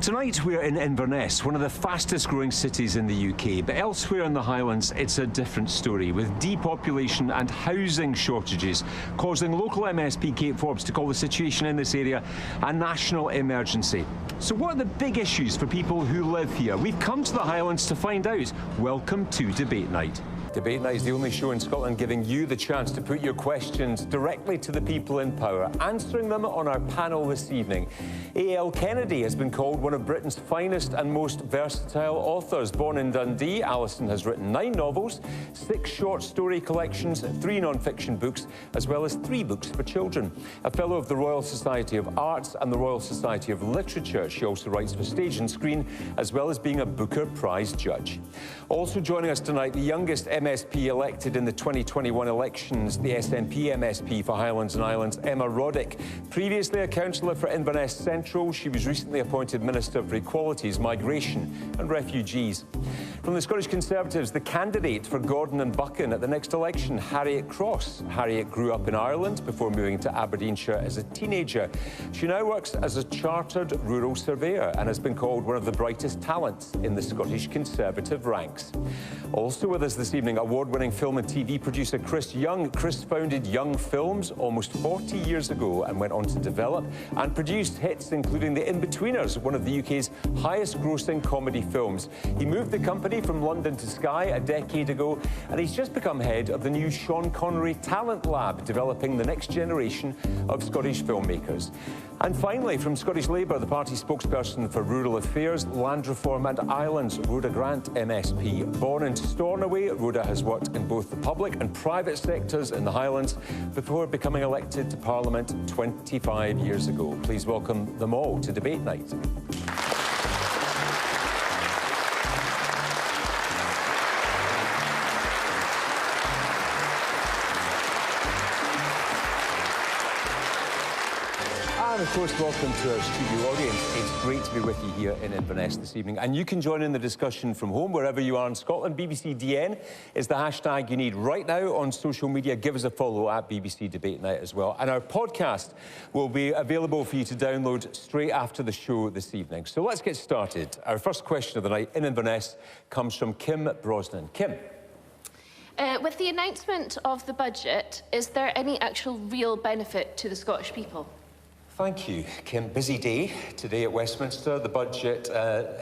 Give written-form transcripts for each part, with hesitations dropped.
Tonight we're in Inverness, one of the fastest growing cities in the UK, but elsewhere in the Highlands it's a different story, with depopulation and housing shortages causing local MSP Kate Forbes to call the situation in this area a national emergency. So what are the big issues for people who live here? We've come to the Highlands to find out. Welcome to Debate Night. Debate Night is the only show in Scotland giving you the chance to put your questions directly to the people in power, answering them on our panel this evening. A.L.Kennedy has been called one of Britain's finest and most versatile authors. Born in Dundee, Alison has written 9 novels, 6 short story collections, 3 non-fiction books, as well as 3 books for children. A Fellow of the Royal Society of Arts and the Royal Society of Literature, she also writes for stage and screen, as well as being a Booker Prize judge. Also joining us tonight, the youngest MSP elected in the 2021 elections, the SNP MSP for Highlands and Islands, Emma Roddick. Previously a councillor for Inverness Central, she was recently appointed Minister for Equalities, Migration and Refugees. From the Scottish Conservatives, the candidate for Gordon and Buchan at the next election, Harriet Cross. Harriet grew up in Ireland before moving to Aberdeenshire as a teenager. She now works as a chartered rural surveyor and has been called one of the brightest talents in the Scottish Conservative ranks. Also with us this evening, award-winning film and TV producer Chris Young. Chris founded Young Films almost 40 years ago and went on to develop and produced hits including The Inbetweeners, one of the UK's highest-grossing comedy films. He moved the company from London to Skye a decade ago, and he's just become head of the new Sean Connery Talent Lab, developing the next generation of Scottish filmmakers. And finally, from Scottish Labour, the party spokesperson for Rural Affairs, Land Reform and Islands, Rhoda Grant MSP. Born in Stornoway, Rhoda has worked in both the public and private sectors in the Highlands before becoming elected to Parliament 25 years ago. Please welcome them all to Debate Night. And of course, welcome to our studio audience. It's great to be with you here in Inverness this evening. And you can join in the discussion from home, wherever you are in Scotland. BBC DN is the hashtag you need right now on social media. Give us a follow at BBC Debate Night as well. And our podcast will be available for you to download straight after the show this evening. So let's get started. Our first question of the night in Inverness comes from Kim Brosnan. Kim. With the announcement of the budget, is there any actual real benefit to the Scottish people? Thank you, Kim. Busy day today at Westminster. The budget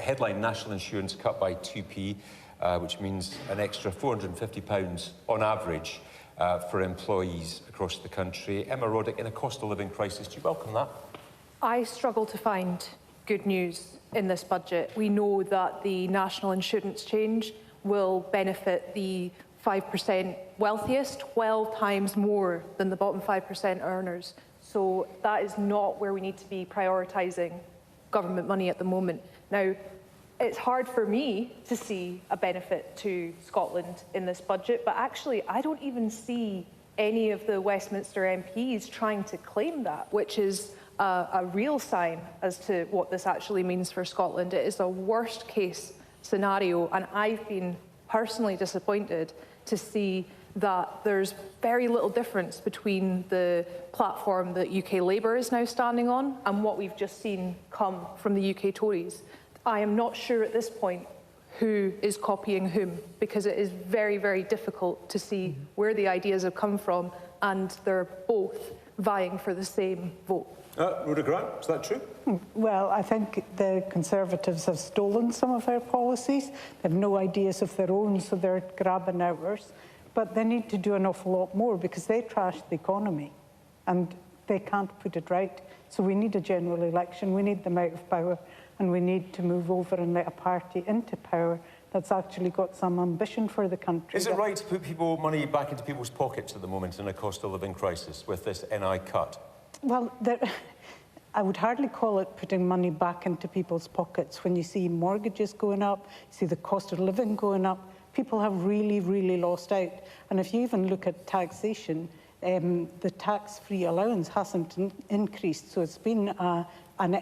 headline national insurance cut by 2p, which means an extra £450 on average for employees across the country. Emma Roddick, in a cost of living crisis, do you welcome that? I struggle to find good news in this budget. We know that the national insurance change will benefit the 5% wealthiest 12 times more than the bottom 5% earners. So that is not where we need to be prioritising government money at the moment. Now, it's hard for me to see a benefit to Scotland in this budget, but actually I don't even see any of the Westminster MPs trying to claim that, which is a real sign as to what this actually means for Scotland. It is a worst case scenario, and I've been personally disappointed to see that there's very little difference between the platform that UK Labour is now standing on and what we've just seen come from the UK Tories. I am not sure at this point who is copying whom, because it is very, very difficult to see where the ideas have come from, and they're both vying for the same vote. Rhoda Grant, is that true? Well, I think the Conservatives have stolen some of our policies. They have no ideas of their own, so they're grabbing ours. But they need to do an awful lot more, because they trashed the economy and they can't put it right. So we need a general election, we need them out of power, and we need to move over and let a party into power that's actually got some ambition for the country. Is it right to put money back into people's pockets at the moment in a cost of living crisis with this NI cut? Well, I would hardly call it putting money back into people's pockets. When you see mortgages going up, see the cost of living going up, people have really, really lost out. And if you even look at taxation, the tax-free allowance hasn't increased. So it's been an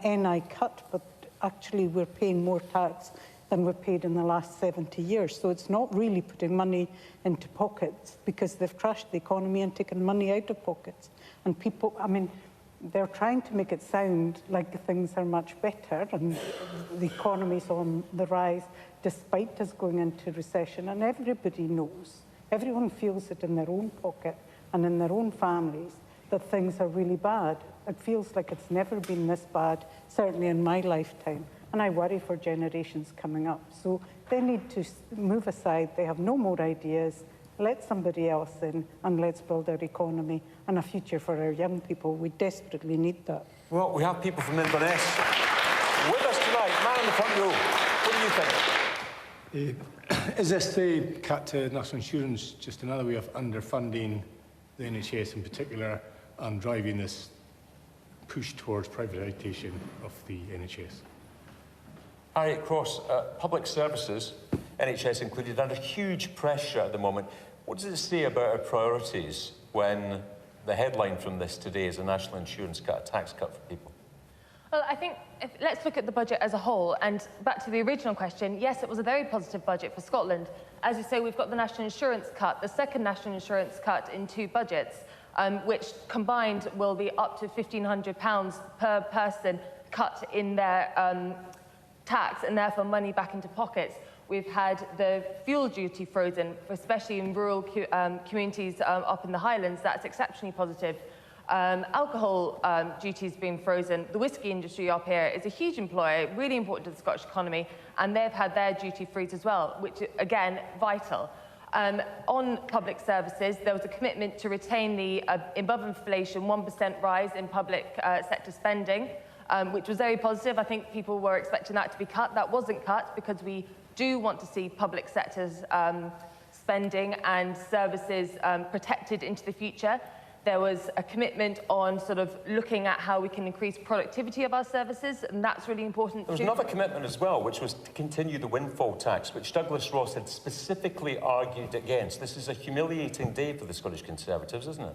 NI cut, but actually we're paying more tax than we've paid in the last 70 years. So it's not really putting money into pockets, because they've trashed the economy and taken money out of pockets. And people, I mean, they're trying to make it sound like things are much better and the economy's on the rise despite us going into recession. And everybody knows, everyone feels it in their own pocket and in their own families that things are really bad. It feels like it's never been this bad, certainly in my lifetime. And I worry for generations coming up. So they need to move aside. They have no more ideas. Let somebody else in and let's build our economy and a future for our young people. We desperately need that. Well, we have people from Inverness with us tonight. Man in the front row, what do you think? Is this the cut to national insurance just another way of underfunding the NHS in particular and driving this push towards privatisation of the NHS? Harriet Cross, public services, NHS included, under huge pressure at the moment. What does it say about our priorities when the headline from this today is a national insurance cut, a tax cut for people? Well, I think let's look at the budget as a whole. And back to the original question, yes, it was a very positive budget for Scotland. As you say, we've got the national insurance cut, the second national insurance cut in 2 budgets, which combined will be up to £1,500 per person cut in their tax and therefore money back into pockets. We've had the fuel duty frozen, especially in rural communities up in the Highlands. That's exceptionally positive. Alcohol duties being frozen. The whisky industry up here is a huge employer, really important to the Scottish economy, and they've had their duty freeze as well, which, again, vital. On public services, there was a commitment to retain the above inflation 1% rise in public sector spending, which was very positive. I think people were expecting that to be cut. That wasn't cut because we do want to see public sector's spending and services protected into the future. There was a commitment on sort of looking at how we can increase productivity of our services, and that's really important. There was another commitment as well, which was to continue the windfall tax, which Douglas Ross had specifically argued against. This is a humiliating day for the Scottish Conservatives, isn't it?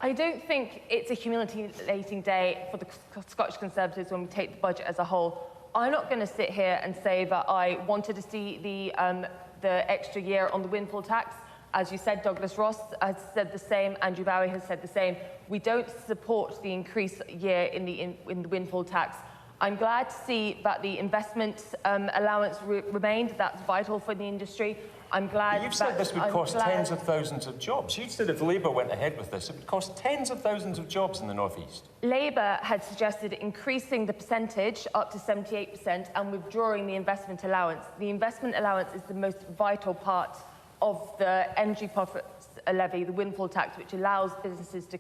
I don't think it's a humiliating day for the Scottish Conservatives when we take the budget as a whole. I'm not going to sit here and say that I wanted to see the extra year on the windfall tax. As you said, Douglas Ross has said the same, Andrew Bowie has said the same. We don't support the increased year in the windfall tax. I'm glad to see that the investment allowance remained. That's vital for the industry. I'm glad. You've said this would cost tens of thousands of jobs. You said if Labour went ahead with this, it would cost tens of thousands of jobs in the North East. Labour had suggested increasing the percentage up to 78% and withdrawing the investment allowance. The investment allowance is the most vital part of the energy profits levy, the windfall tax, which allows businesses to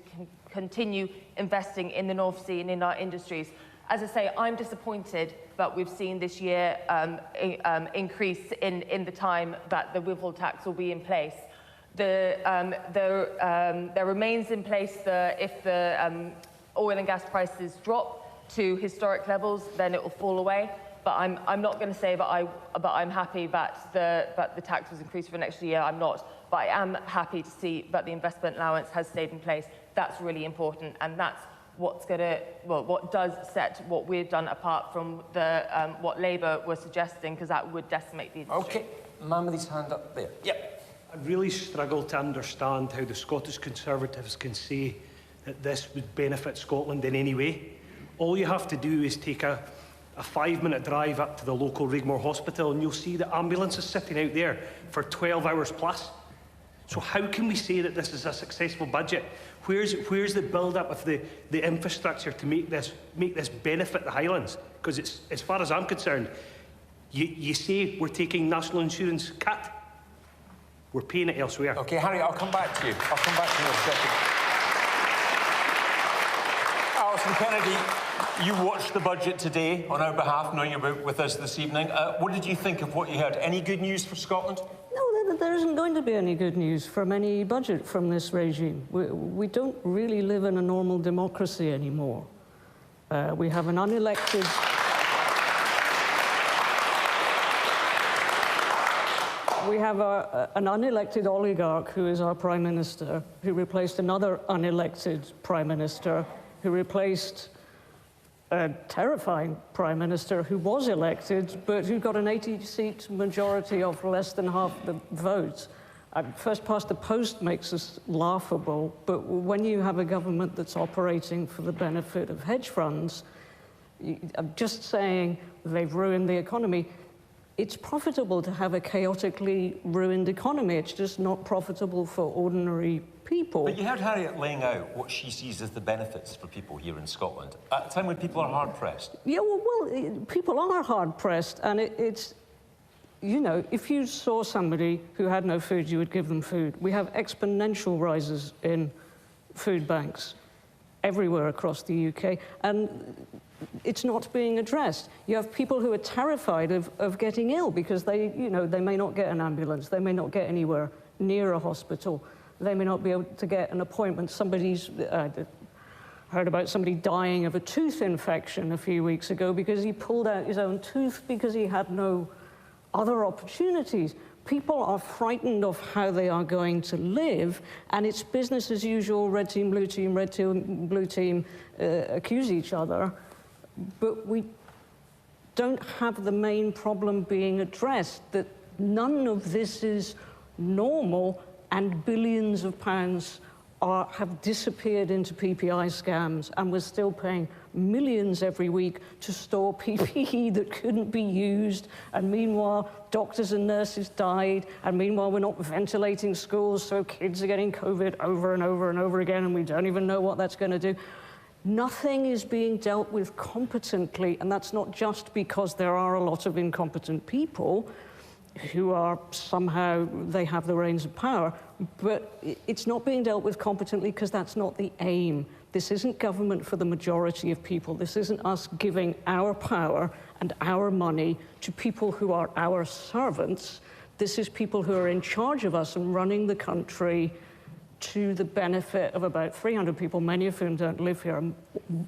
continue investing in the North Sea and in our industries. As I say, I'm disappointed that we've seen this year increase in the time that the windfall tax will be in place. There remains in place if the oil and gas prices drop to historic levels, then it will fall away. But I'm not going to say that I'm happy that the tax was increased for next year. I'm not. But I am happy to see that the investment allowance has stayed in place. That's really important, and that's what does set what we've done apart from what Labour was suggesting, because that would decimate the industry. OK, man with his hand up there. Yep. I really struggle to understand how the Scottish Conservatives can say that this would benefit Scotland in any way. All you have to do is take a 5-minute drive up to the local Rigmore Hospital and you'll see the ambulances sitting out there for 12 hours plus. So how can we say that this is a successful budget? Where's the build-up of the infrastructure to make this benefit the Highlands? Because it's, as far as I'm concerned, you say we're taking national insurance cut. We're paying it elsewhere. OK, Harry, I'll come back to you. I'll come back to you in a second. Kennedy, you watched the budget today on our behalf, knowing you're with us this evening. What did you think of what you heard? Any good news for Scotland? No, there isn't going to be any good news from any budget from this regime. We don't really live in a normal democracy anymore. We have an unelected... We have an unelected oligarch who is our Prime Minister, who replaced another unelected Prime Minister, who replaced a terrifying Prime Minister who was elected, but who got an 80-seat majority of less than half the votes. first past the post makes us laughable, but when you have a government that's operating for the benefit of hedge funds, I'm just saying they've ruined the economy. It's profitable to have a chaotically ruined economy. It's just not profitable for ordinary people. But you heard Harriet laying out what she sees as the benefits for people here in Scotland at a time when people are hard-pressed. Yeah, well, people are hard-pressed, and it's, you know, if you saw somebody who had no food, you would give them food. We have exponential rises in food banks everywhere across the UK, and it's not being addressed. You have people who are terrified of getting ill because they may not get an ambulance, they may not get anywhere near a hospital, they may not be able to get an appointment. Somebody's heard about somebody dying of a tooth infection a few weeks ago because he pulled out his own tooth because he had no other opportunities. People are frightened of how they are going to live, and it's business as usual. Red team, blue team, red team, blue team accuse each other, but we don't have the main problem being addressed, that none of this is normal, and billions of pounds have disappeared into PPI scams, and we're still paying millions every week to store PPE that couldn't be used, and meanwhile doctors and nurses died, and meanwhile we're not ventilating schools, so kids are getting COVID over and over and over again, and we don't even know what that's going to do. Nothing is being dealt with competently, and that's not just because there are a lot of incompetent people who are somehow, they have the reins of power, but it's not being dealt with competently because that's not the aim. This isn't government for the majority of people. This isn't us giving our power and our money to people who are our servants. This is people who are in charge of us and running the country to the benefit of about 300 people, many of whom don't live here,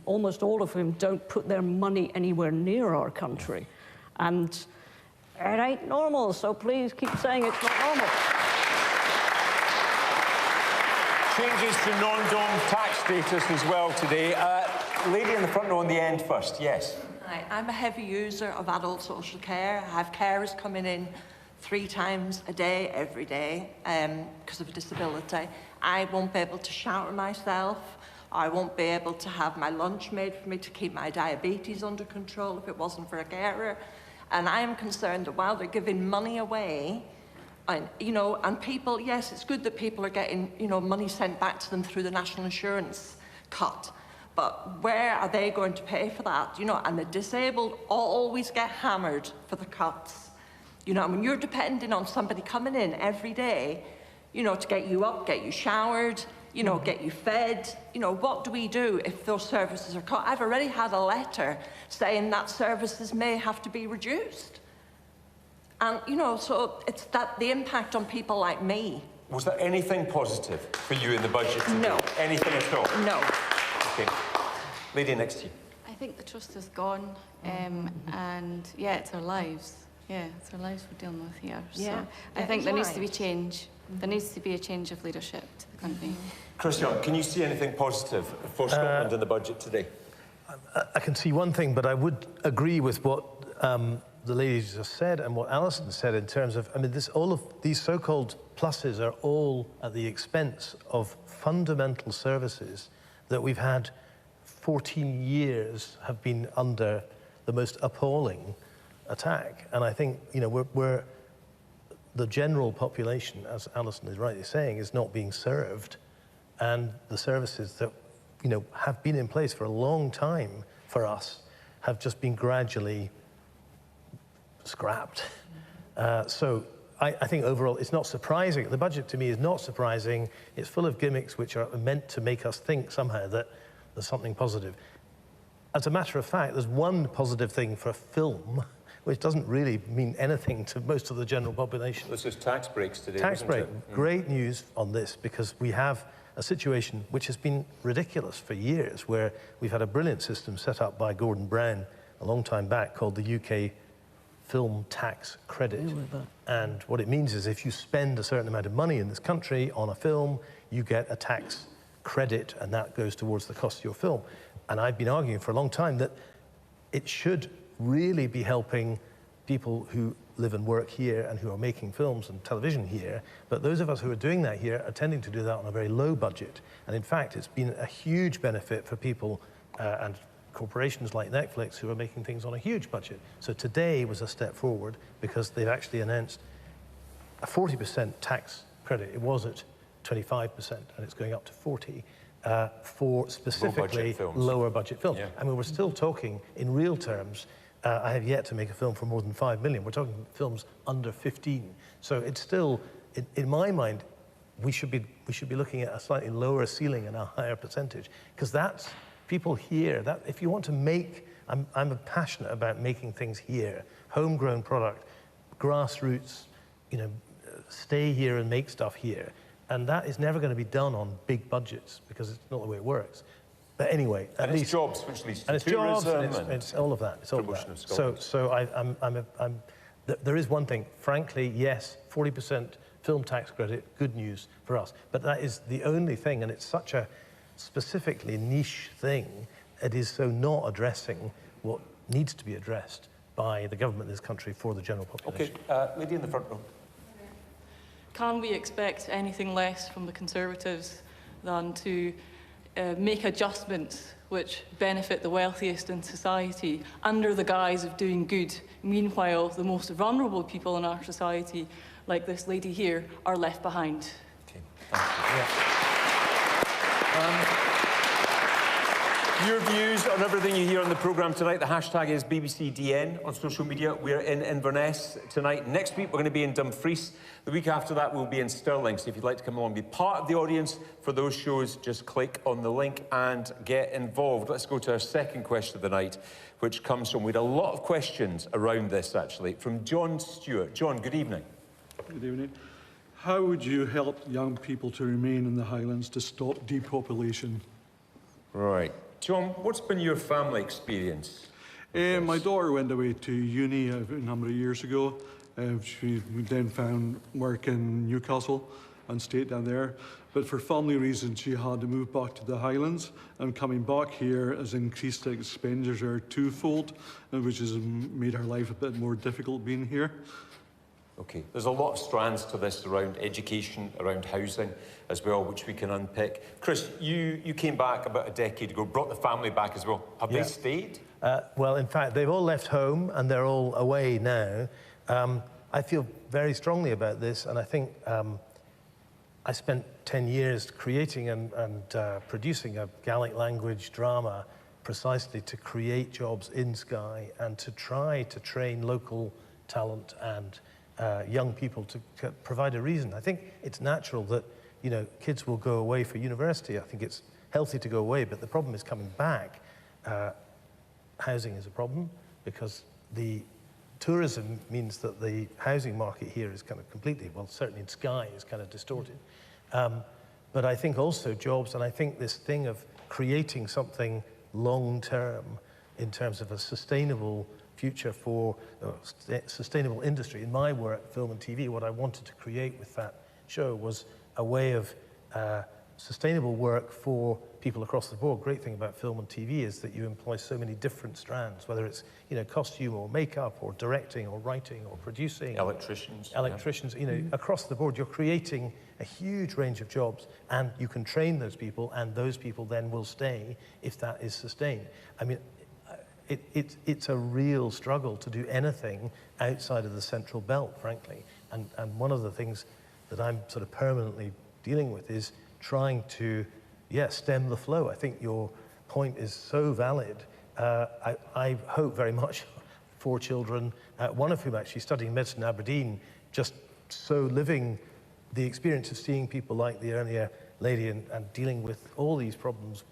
almost all of whom don't put their money anywhere near our country. And it ain't normal, so please keep saying it's not normal. Changes to non-dom tax status as well today. Lady in the front row on the end first, yes. Hi, I'm a heavy user of adult social care. I have carers coming in 3 times a day, every day, because of a disability. I won't be able to shower myself. I won't be able to have my lunch made for me to keep my diabetes under control if it wasn't for a carer. And I am concerned that while they're giving money away, and people, yes, it's good that people are getting, money sent back to them through the national insurance cut, but where are they going to pay for that? And the disabled always get hammered for the cuts. When you're depending on somebody coming in every day, to get you up, get you showered, get you fed. What do we do if those services are cut? I've already had a letter saying that services may have to be reduced. And, so it's the impact on people like me. Was there anything positive for you in the budget today? No. Anything at all? No. Okay. Lady next to you. I think the trust is gone, and yeah, it's our lives. Yeah, it's our lives we're dealing with here. Yeah. So I think there needs to be change. There needs to be a change of leadership to the country. Christian, can you see anything positive for Scotland in the budget today? I can see one thing, but I would agree with what the lady just said and what Alison said in terms of, all of these so-called pluses are all at the expense of fundamental services that we've had 14 years have been under the most appalling attack. And I think, we're the general population, as Alison is rightly saying, is not being served, and the services that have been in place for a long time for us have just been gradually scrapped. So I think overall it's not surprising. The budget to me is not surprising. It's full of gimmicks which are meant to make us think somehow that there's something positive. As a matter of fact, there's one positive thing for film, which doesn't really mean anything to most of the general population. This is tax breaks today, Tax break. it? Great news on this, because we have a situation which has been ridiculous for years, where we've had a brilliant system set up by Gordon Brown a long time back called the UK Film Tax Credit. And what it means is if you spend a certain amount of money in this country on a film, you get a tax credit, and that goes towards the cost of your film. And I've been arguing for a long time that it should really be helping people who live and work here and who are making films and television here, but those of us who are doing that here are tending to do that on a very low budget. And in fact, it's been a huge benefit for people and corporations like Netflix who are making things on a huge budget. So today was a step forward because they've actually announced a 40% tax credit. It was at 25% and it's going up to 40 for specifically lower budget films. Yeah. I mean, we're still talking in real terms. I have yet to make a film for more than 5 million. We're talking films under 15. So it's still, in my mind, we should be looking at a slightly lower ceiling and a higher percentage, because that's people here. That if you want to make, I'm passionate about making things here, homegrown product, grassroots, you know, stay here and make stuff here, and that is never going to be done on big budgets because it's not the way it works. But anyway, at least jobs, which leads to and it's jobs, and it's all of that. It's all of that. So there is one thing. Frankly, yes, 40% film tax credit, good news for us. But that is the only thing, and it's such a specifically niche thing. It is so not addressing what needs to be addressed by the government of this country for the general population. Okay, lady in the front row. Can we expect anything less from the Conservatives than to make adjustments which benefit the wealthiest in society under the guise of doing good? Meanwhile, the most vulnerable people in our society, like this lady here, are left behind. Okay, thank you. Your views on everything you hear on the programme tonight. The hashtag is BBCDN on social media. We're in Inverness tonight. Next week, we're going to be in Dumfries. The week after that, we'll be in Stirling. So if you'd like to come along, be part of the audience for those shows, just click on the link and get involved. Let's go to our second question of the night, which comes from, we had a lot of questions around this, actually, from John Stewart. John, good evening. Good evening. How would you help young people to remain in the Highlands to stop depopulation? Right. John, what's been your family experience? My daughter went away to uni a number of years ago. She then found work in Newcastle and stayed down there. But for family reasons, she had to move back to the Highlands. And coming back here has increased the expenditure twofold, which has made her life a bit more difficult being here. Okay, there's a lot of strands to this around education, around housing as well, which we can unpick. Chris, you came back about a decade ago, brought the family back as well. Have they stayed? Well, in fact, they've all left home and they're all away now. I feel very strongly about this, and I think I spent 10 years creating and producing a Gaelic language drama precisely to create jobs in Skye and to try to train local talent and young people to provide a reason. I think it's natural that, you know, kids will go away for university. I think it's healthy to go away, but the problem is coming back. Housing is a problem because the tourism means that the housing market here is kind of completely, well, certainly in Skye, is kind of distorted. But I think also jobs, and I think this thing of creating something long-term in terms of a sustainable future for sustainable industry. In my work, film and TV, what I wanted to create with that show was a way of sustainable work for people across the board. Great thing about film and TV is that you employ so many different strands, whether it's, you know, costume or makeup or directing or writing or producing. Electricians. Electricians, you know, across the board, you're creating a huge range of jobs, and you can train those people, and those people then will stay if that is sustained. I mean, it's a real struggle to do anything outside of the central belt, frankly. And one of the things that I'm sort of permanently dealing with is trying to, stem the flow. I think your point is so valid. I hope very much 4 children, one of whom actually studying medicine in Aberdeen, just so living the experience of seeing people like the earlier lady and dealing with all these problems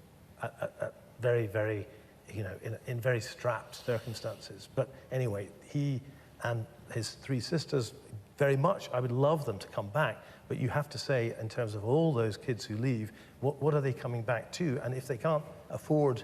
at very, very, you know, in very strapped circumstances. But anyway, he and his 3 sisters, very much, I would love them to come back, but you have to say, in terms of all those kids who leave, what are they coming back to? And if they can't afford,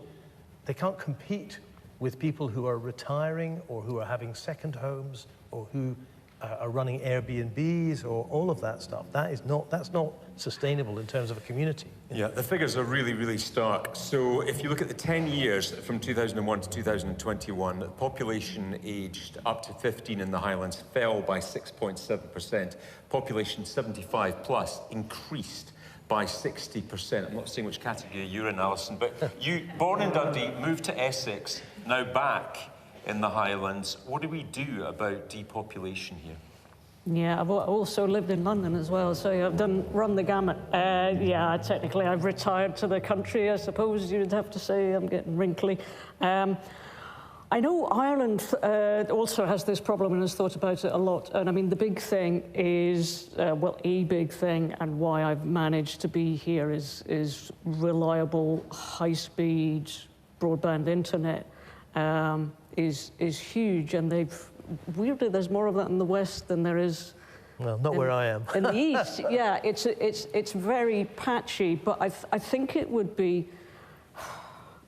they can't compete with people who are retiring or who are having second homes or who are running Airbnbs or all of that stuff. That's not sustainable in terms of a community. Yeah, the figures are really, really stark. So if you look at the 10 years from 2001 to 2021, the population aged up to 15 in the Highlands fell by 6.7%. Population 75 plus increased by 60%. I'm not saying which category you're in, Alison, but you, born in Dundee, moved to Essex, now back in the Highlands. What do we do about depopulation here? Yeah, I've also lived in London as well, so I've run the gamut. Yeah, technically I've retired to the country, I suppose you'd have to say. I'm getting wrinkly. I know Ireland also has this problem and has thought about it a lot. And I mean, the big thing is, well, a big thing, and why I've managed to be here is reliable, high-speed broadband internet is huge, and weirdly, there's more of that in the West than there is. Well, not where I am. In the East, yeah, it's very patchy, but I think it would be.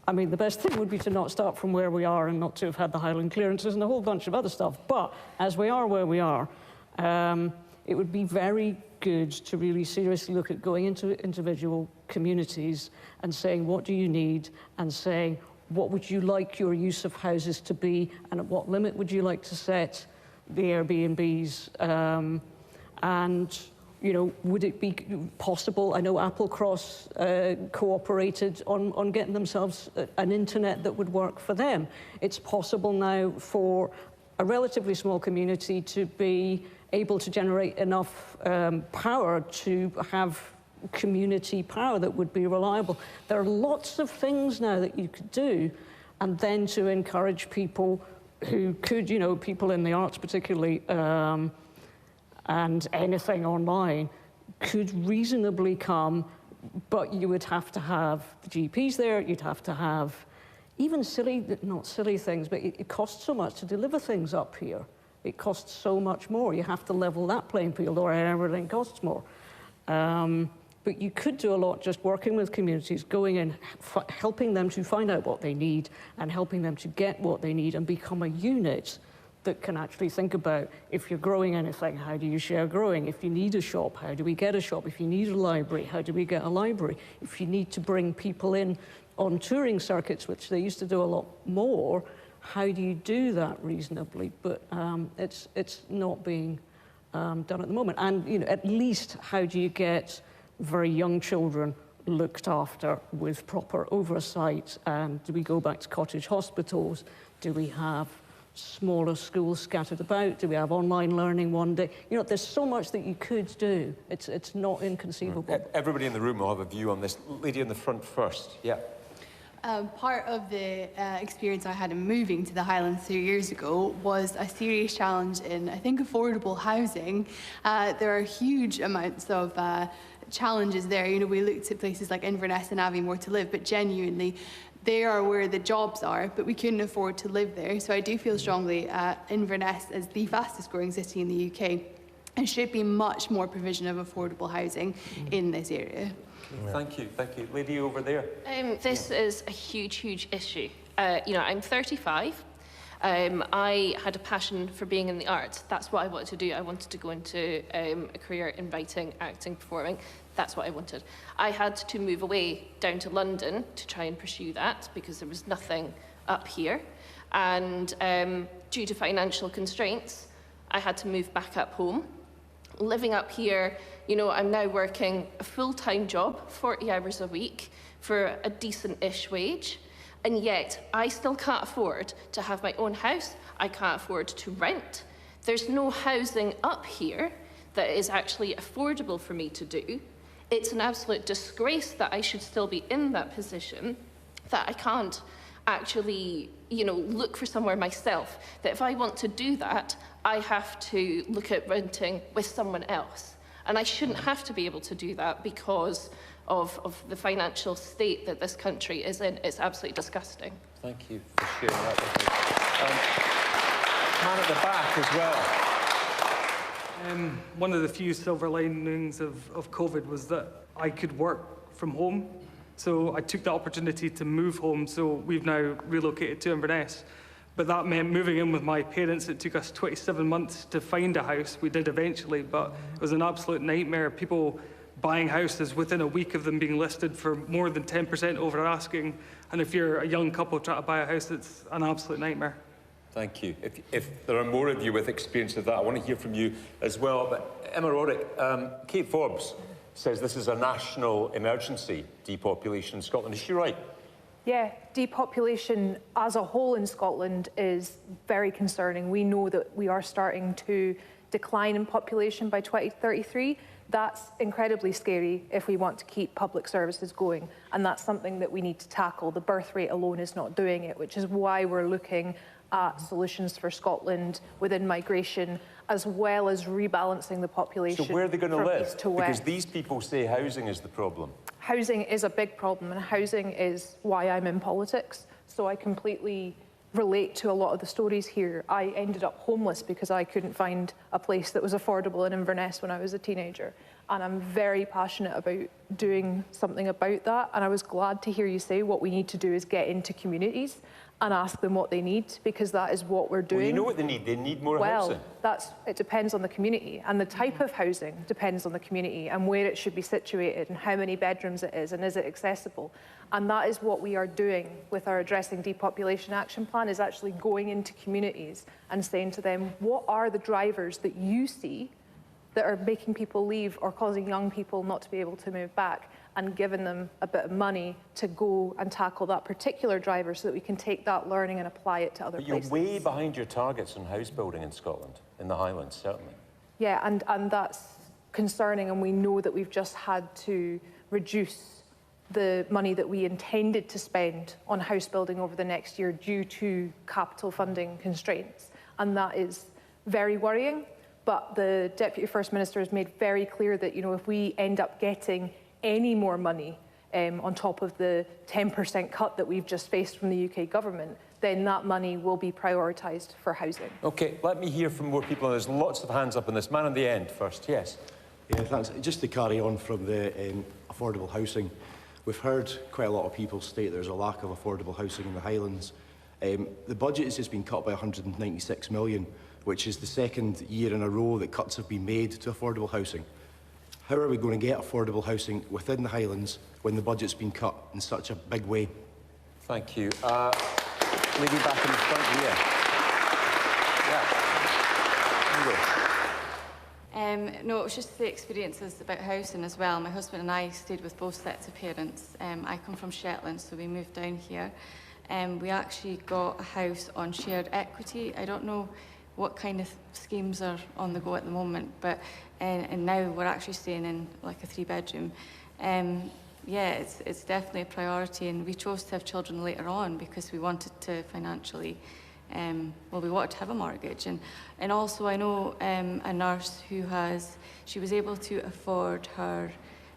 I mean, the best thing would be to not start from where we are and not to have had the Highland clearances and a whole bunch of other stuff. But as we are where we are, it would be very good to really seriously look at going into individual communities and saying, what do you need? And saying, what would you like your use of houses to be? And at what limit would you like to set the Airbnbs? And you know, would it be possible? I know Applecross cooperated on getting themselves an internet that would work for them. It's possible now for a relatively small community to be able to generate enough power to have community power that would be reliable. There are lots of things now that you could do, and then to encourage people who could, you know, people in the arts particularly, and anything online could reasonably come, but you would have to have the GPs there, you'd have to have even not silly things, but it costs so much to deliver things up here. It costs so much more. You have to level that playing field or everything costs more. But you could do a lot just working with communities, going in, helping them to find out what they need and helping them to get what they need and become a unit that can actually think about, if you're growing anything, how do you share growing? If you need a shop, how do we get a shop? If you need a library, how do we get a library? If you need to bring people in on touring circuits, which they used to do a lot more, how do you do that reasonably? But it's not being done at the moment. And you know, at least how do you get very young children looked after with proper oversight? And do we go back to cottage hospitals? Do we have smaller schools scattered about? Do we have online learning one day? You know, there's so much that you could do. It's not inconceivable. Everybody in the room will have a view on this. Lady in the front first. Yeah. Part of the experience I had in moving to the Highlands 3 years ago was a serious challenge in, I think, affordable housing. There are huge amounts of challenges there. You know, we looked at places like Inverness and Aviemore to live, but genuinely, they are where the jobs are, but we couldn't afford to live there. So I do feel strongly Inverness is the fastest growing city in the UK. There should be much more provision of affordable housing in this area. Thank you, thank you. Lady over there. This is a huge, huge issue. You know, I'm 35. I had a passion for being in the arts. That's what I wanted to do. I wanted to go into a career in writing, acting, performing. That's what I wanted. I had to move away down to London to try and pursue that because there was nothing up here. And due to financial constraints, I had to move back up home. Living up here, you know, I'm now working a full-time job, 40 hours a week, for a decent-ish wage. And yet, I still can't afford to have my own house. I can't afford to rent. There's no housing up here that is actually affordable for me to do. It's an absolute disgrace that I should still be in that position, that I can't actually, you know, look for somewhere myself. That if I want to do that, I have to look at renting with someone else. And I shouldn't have to be able to do that because of the financial state that this country is in. It's absolutely disgusting. Thank you for sharing that with me. Man at the back as well. One of the few silver linings of COVID was that I could work from home. So I took the opportunity to move home. So we've now relocated to Inverness. But that meant moving in with my parents. It took us 27 months to find a house. We did eventually, but it was an absolute nightmare. People buying houses within a week of them being listed for more than 10% over asking. And if you're a young couple trying to buy a house, it's an absolute nightmare. Thank you. If there are more of you with experience of that, I want to hear from you as well. But Emma Roddick, Kate Forbes says this is a national emergency, depopulation in Scotland. Is she right? Yeah, depopulation as a whole in Scotland is very concerning. We know that we are starting to decline in population by 2033. That's incredibly scary if we want to keep public services going, and that's something that we need to tackle. The birth rate alone is not doing it, which is why we're looking at solutions for Scotland within migration, as well as rebalancing the population. So where are they going to live? East to Because west. these people say housing is the problem. Housing is a big problem, and housing is why I'm in politics. So I completely relate to a lot of the stories here. I ended up homeless because I couldn't find a place that was affordable in Inverness when I was a teenager. And I'm very passionate about doing something about that. And I was glad to hear you say what we need to do is get into communities and ask them what they need, because that is what we're doing. Well, you know what they need. They need more housing. Well, it depends on the community, and the type of housing depends on the community and where it should be situated and how many bedrooms it is and is it accessible. And that is what we are doing with our Addressing Depopulation Action Plan, is actually going into communities and saying to them, what are the drivers that you see that are making people leave or causing young people not to be able to move back, and giving them a bit of money to go and tackle that particular driver so that we can take that learning and apply it to other places. But you're way behind your targets on house building in Scotland, in the Highlands, certainly. Yeah, and that's concerning, and we know that we've just had to reduce the money that we intended to spend on house building over the next year due to capital funding constraints, and that is very worrying. But the Deputy First Minister has made very clear that, you know, if we end up getting any more money on top of the 10% cut that we've just faced from the UK government, then that money will be prioritised for housing. OK, let me hear from more people. There's lots of hands up on this. Man on the end first, yes. Yeah, thanks. Just to carry on from the affordable housing, we've heard quite a lot of people state there's a lack of affordable housing in the Highlands. The budget has just been cut by 196 million, which is the second year in a row that cuts have been made to affordable housing. How are we going to get affordable housing within the Highlands when the budget's been cut in such a big way? Thank you. Lady back in the front here. Yeah. No, it was just the experiences about housing as well. My husband and I stayed with both sets of parents. I come from Shetland, so we moved down here. We actually got a house on shared equity. I don't know what kind of schemes are on the go at the moment, but and now we're actually staying in like a 3-bedroom. Yeah, it's definitely a priority, and we chose to have children later on because we wanted to financially, well, we wanted to have a mortgage. And also I know a nurse who she was able to afford her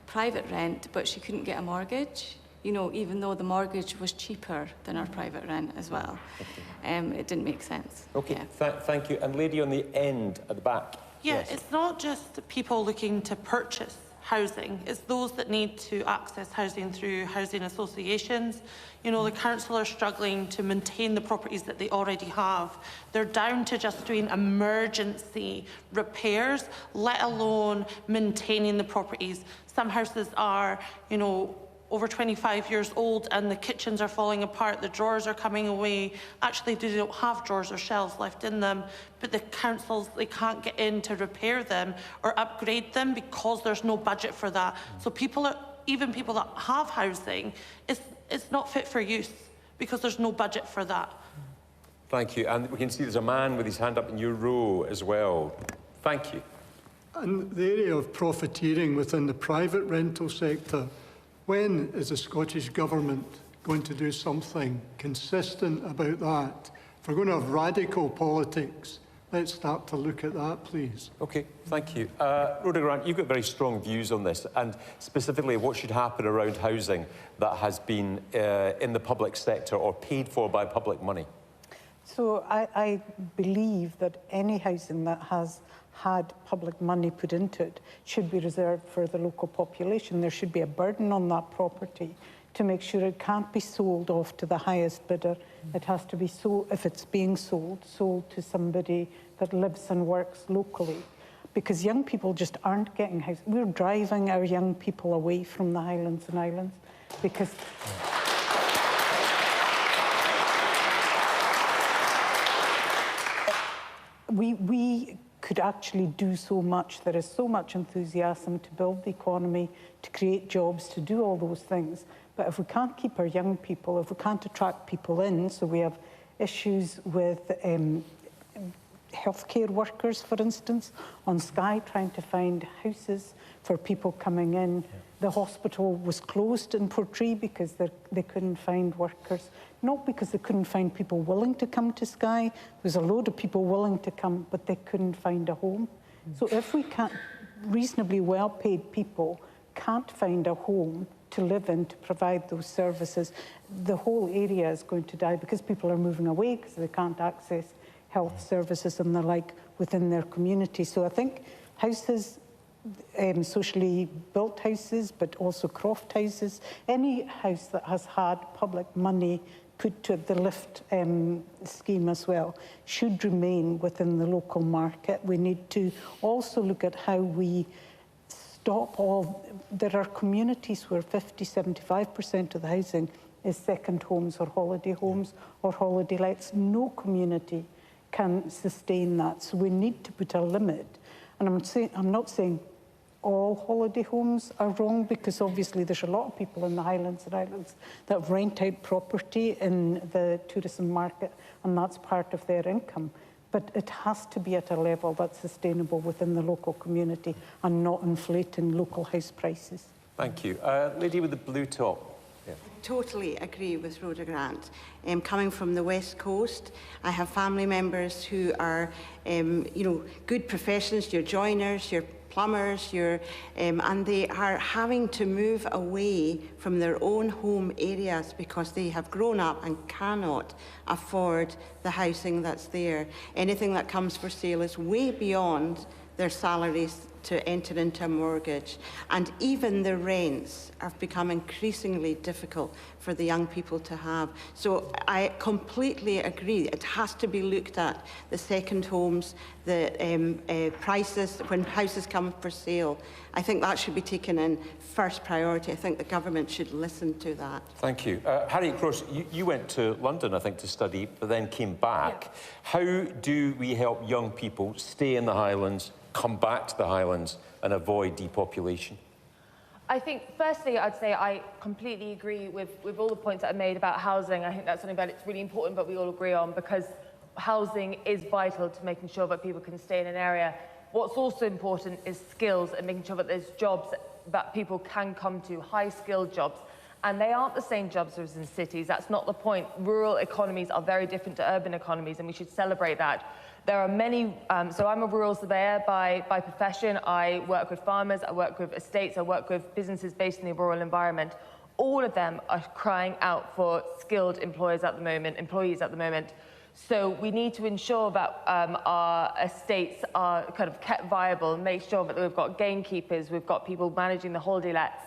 private rent, but she couldn't get a mortgage, you know, even though the mortgage was cheaper than our private rent as well. Okay. It didn't make sense. OK, yeah. Thank you. And lady on the end at the back. Yeah, yes. It's not just people looking to purchase housing, it's those that need to access housing through housing associations. You know, the council are struggling to maintain the properties that they already have. They're down to just doing emergency repairs, let alone maintaining the properties. Some houses are, you know, over 25 years old and the kitchens are falling apart, the drawers are coming away. Actually, they don't have drawers or shelves left in them, but the councils, they can't get in to repair them or upgrade them because there's no budget for that. So even people that have housing, it's not fit for use because there's no budget for that. Thank you. And we can see there's a man with his hand up in your row as well. Thank you. And the area of profiteering within the private rental sector, when is the Scottish Government going to do something consistent about that? If we're going to have radical politics, let's start to look at that, please. OK, thank you. Rhoda Grant, you've got very strong views on this, and specifically what should happen around housing that has been in the public sector or paid for by public money. So I believe that any housing that has had public money put into it should be reserved for the local population. There should be a burden on that property to make sure it can't be sold off to the highest bidder. It has to be sold, if it's being sold to somebody that lives and works locally. Because young people just aren't getting houses. We're driving our young people away from the Highlands and Islands because we could actually do so much. There is so much enthusiasm to build the economy, to create jobs, to do all those things. But if we can't keep our young people, if we can't attract people in, so we have issues with healthcare workers, for instance, on Skye, trying to find houses for people coming in. Yeah. The hospital was closed in Portree because they couldn't find workers. Not because they couldn't find people willing to come to Skye. There was a load of people willing to come, but they couldn't find a home. So if we can't, reasonably well-paid people can't find a home to live in, to provide those services, the whole area is going to die because people are moving away because they can't access health services and the like within their community. So I think houses, socially built houses, but also croft houses, any house that has had public money put to the lift scheme as well, should remain within the local market. We need to also look at how we stop there are communities where 50–75% of the housing is second homes or holiday homes or holiday lets. No community can sustain that. So we need to put a limit. And I'm not saying all holiday homes are wrong, because obviously there's a lot of people in the Highlands and Islands that rent out property in the tourism market, and that's part of their income. But it has to be at a level that's sustainable within the local community and not inflating local house prices. Thank you. Lady with the blue top. Yeah. Totally agree with Rhoda Grant. Coming from the West Coast, I have family members who are, good professions, your joiners, your plumbers, and they are having to move away from their own home areas because they have grown up and cannot afford the housing that's there. Anything that comes for sale is way beyond their salaries to enter into a mortgage. And even the rents have become increasingly difficult for the young people to have. So I completely agree. It has to be looked at, the second homes, the prices when houses come for sale. I think that should be taken in first priority. I think the government should listen to that. Thank you. Harriet Cross, you went to London, I think, to study, but then came back. Yeah. How do we help young people stay in the Highlands, come back to the Highlands and avoid depopulation? I think, firstly, I'd say I completely agree with all the points that I made about housing. I think that's something that it's really important, but we all agree on, because housing is vital to making sure that people can stay in an area. What's also important is skills and making sure that there's jobs that people can come to, high-skilled jobs. And they aren't the same jobs as in cities. That's not the point. Rural economies are very different to urban economies, and we should celebrate that. There are many, so I'm a rural surveyor by profession. I work with farmers, I work with estates, I work with businesses based in the rural environment. All of them are crying out for skilled employees at the moment. So we need to ensure that our estates are kind of kept viable, make sure that we've got gamekeepers, we've got people managing the holiday lets.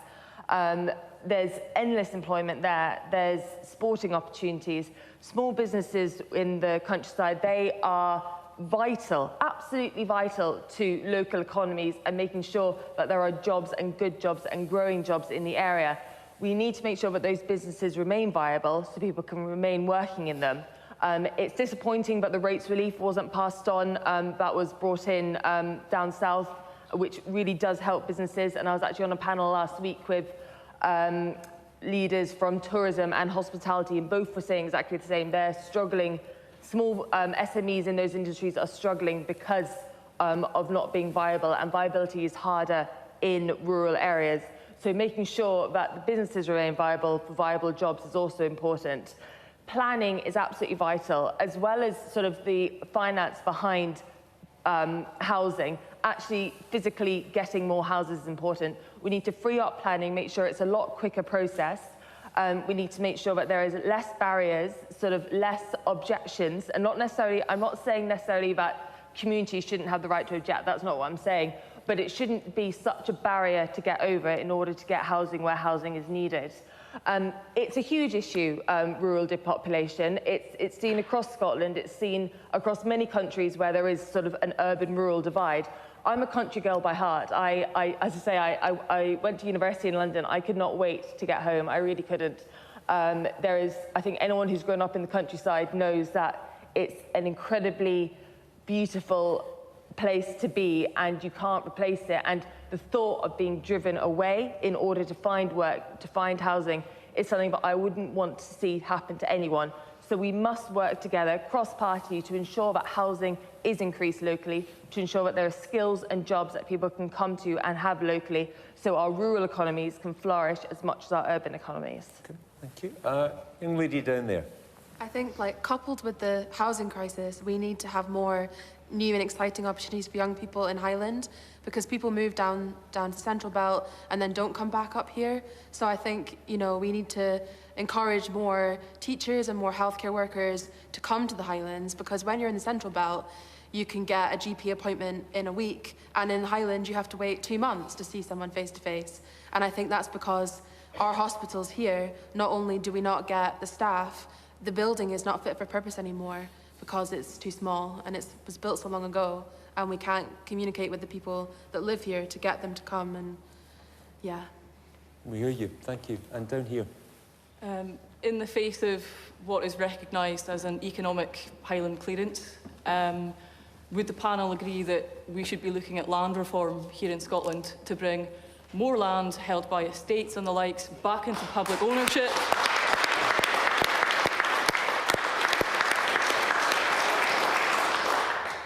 There's endless employment there. There's sporting opportunities. Small businesses in the countryside, they are vital, absolutely vital to local economies and making sure that there are jobs and good jobs and growing jobs in the area. We need to make sure that those businesses remain viable so people can remain working in them. It's disappointing that the rates relief wasn't passed on. That was brought in down south, which really does help businesses. And I was actually on a panel last week with leaders from tourism and hospitality, and both were saying exactly the same. They're struggling. Small SMEs in those industries are struggling because of not being viable, and viability is harder in rural areas. So making sure that the businesses remain viable for viable jobs is also important. Planning is absolutely vital, as well as sort of the finance behind housing. Actually, physically getting more houses is important. We need to free up planning, make sure it's a lot quicker process. We need to make sure that there is less barriers, sort of less objections, and not necessarily, I'm not saying necessarily that communities shouldn't have the right to object, that's not what I'm saying, but it shouldn't be such a barrier to get over in order to get housing where housing is needed. It's a huge issue, rural depopulation. It's seen across Scotland. It's seen across many countries where there is sort of an urban-rural divide. I'm a country girl by heart. As I say, I went to university in London. I could not wait to get home. I really couldn't. I think anyone who's grown up in the countryside knows that it's an incredibly beautiful place to be, and you can't replace it. And the thought of being driven away in order to find work, to find housing, is something that I wouldn't want to see happen to anyone. So we must work together, cross-party, to ensure that housing is increased locally, to ensure that there are skills and jobs that people can come to and have locally, so our rural economies can flourish as much as our urban economies. Okay, thank you. Young lady down there. I think, like, coupled with the housing crisis, we need to have more new and exciting opportunities for young people in Highland, because people move down to Central Belt and then don't come back up here. So I think, you know, we need to encourage more teachers and more healthcare workers to come to the Highlands, because when you're in the Central Belt, you can get a GP appointment in a week, and in the Highlands you have to wait 2 months to see someone face to face. And I think that's because our hospitals here, not only do we not get the staff, the building is not fit for purpose anymore because it's too small and it was built so long ago, and we can't communicate with the people that live here to get them to come. And yeah. We hear you, thank you. And down here. In the face of what is recognised as an economic Highland clearance, would the panel agree that we should be looking at land reform here in Scotland to bring more land held by estates and the likes back into public ownership?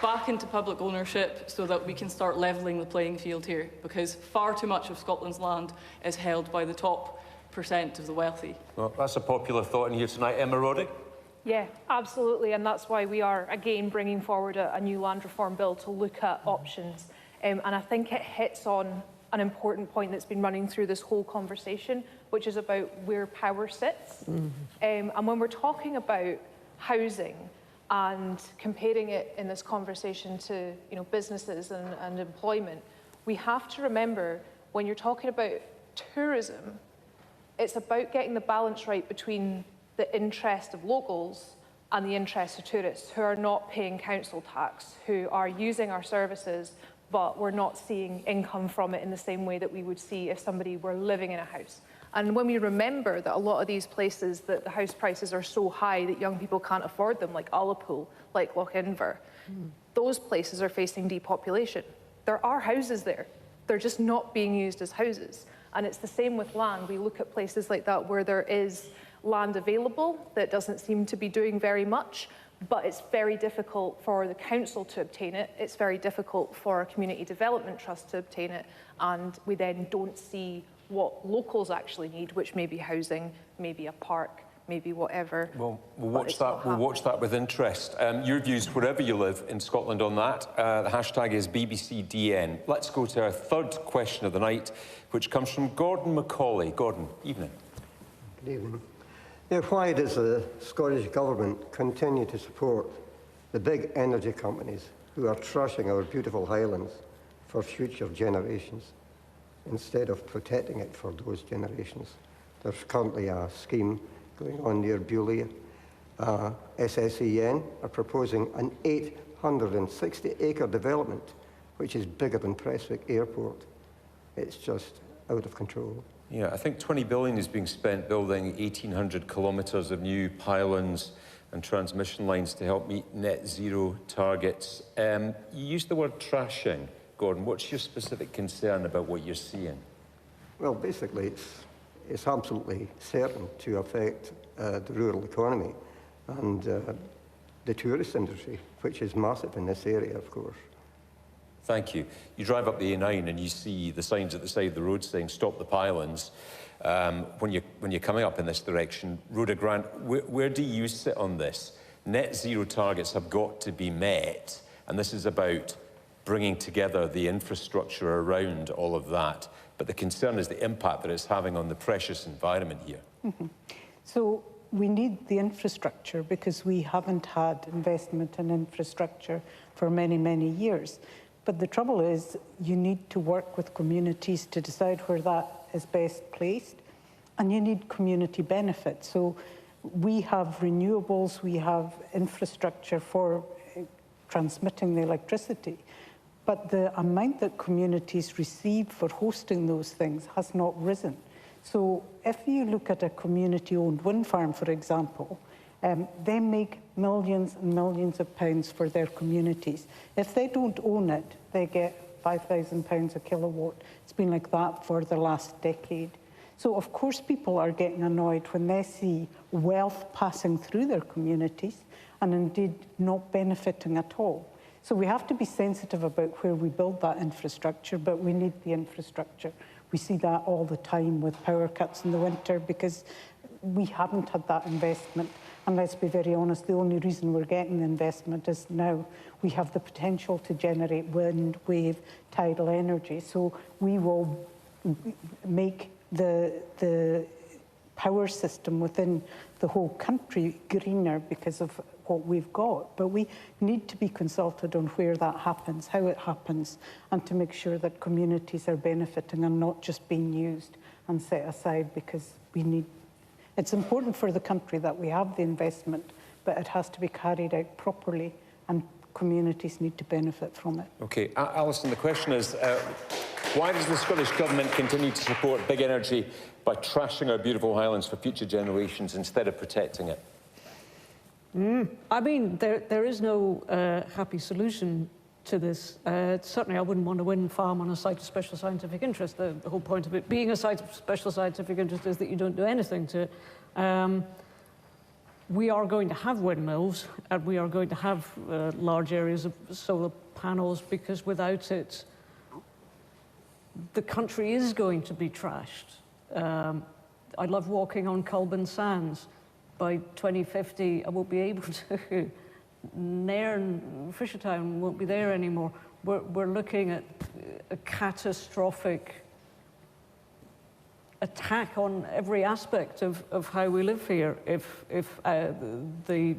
Back into public ownership so that we can start levelling the playing field here, because far too much of Scotland's land is held by the top % of the wealthy. Well, that's a popular thought in here tonight. Emma Roddick? Yeah, absolutely, and that's why we are, again, bringing forward a new land reform bill to look at options. And I think it hits on an important point that's been running through this whole conversation, which is about where power sits. And when we're talking about housing and comparing it in this conversation to, you know, businesses and employment, we have to remember, when you're talking about tourism, it's about getting the balance right between the interest of locals and the interest of tourists who are not paying council tax, who are using our services, but we're not seeing income from it in the same way that we would see if somebody were living in a house. And when we remember that a lot of these places, that the house prices are so high that young people can't afford them, like Ullapool, like Loch-Inver, those places are facing depopulation. There are houses there. They're just not being used as houses. And it's the same with land. We look at places like that where there is land available that doesn't seem to be doing very much, but it's very difficult for the council to obtain it. It's very difficult for a community development trust to obtain it. And we then don't see what locals actually need, which may be housing, maybe a park, maybe whatever. Well, we'll watch that. We'll watch that with interest. Your views, wherever you live in Scotland, on that. The hashtag is BBCDN. Let's go to our third question of the night, which comes from Gordon Macaulay. Gordon, evening. Good evening. Now, why does the Scottish Government continue to support the big energy companies who are trashing our beautiful Highlands for future generations, instead of protecting it for those generations? There's currently a scheme going on near Beaulieu. SSEN are proposing an 860-acre development, which is bigger than Prestwick Airport. It's just out of control. Yeah, I think 20 billion is being spent building 1,800 kilometres of new pylons and transmission lines to help meet net zero targets. You used the word trashing, Gordon. What's your specific concern about what you're seeing? Well, basically, it's absolutely certain to affect the rural economy and the tourist industry, which is massive in this area, of course. Thank you. You drive up the A9 and you see the signs at the side of the road saying stop the pylons. When you're coming up in this direction, Rhoda Grant, where do you sit on this? Net zero targets have got to be met, and this is about bringing together the infrastructure around all of that. But the concern is the impact that it's having on the precious environment here. So we need the infrastructure because we haven't had investment in infrastructure for many, many years. But the trouble is you need to work with communities to decide where that is best placed. and you need community benefit. So we have renewables, we have infrastructure for transmitting the electricity, but the amount that communities receive for hosting those things has not risen. So if you look at a community-owned wind farm, for example, they make millions and millions of pounds for their communities. If they don't own it, they get £5,000 a kilowatt. It's been like that for the last decade. So of course people are getting annoyed when they see wealth passing through their communities and indeed not benefiting at all. So we have to be sensitive about where we build that infrastructure, but we need the infrastructure. We see that all the time with power cuts in the winter because we haven't had that investment. And let's be very honest, the only reason we're getting the investment is now we have the potential to generate wind, wave, tidal energy. So we will make the power system within the whole country greener because of what we've got. But we need to be consulted on where that happens, how it happens, and to make sure that communities are benefiting and not just being used and set aside because we need. It's important for the country that we have the investment, but it has to be carried out properly and communities need to benefit from it. OK, Alison, the question is, why does the Scottish Government continue to support big energy by trashing our beautiful Highlands for future generations instead of protecting it? I mean, there is no happy solution to this. Certainly, I wouldn't want a wind farm on a site of special scientific interest. The whole point of it being a site of special scientific interest is that you don't do anything to it. We are going to have windmills, and we are going to have large areas of solar panels, because without it, the country is going to be trashed. I love walking on Culbin Sands. By 2050, I won't be able to. Nairn, Fishertown won't be there anymore. We're looking at a catastrophic attack on every aspect of how we live here. If the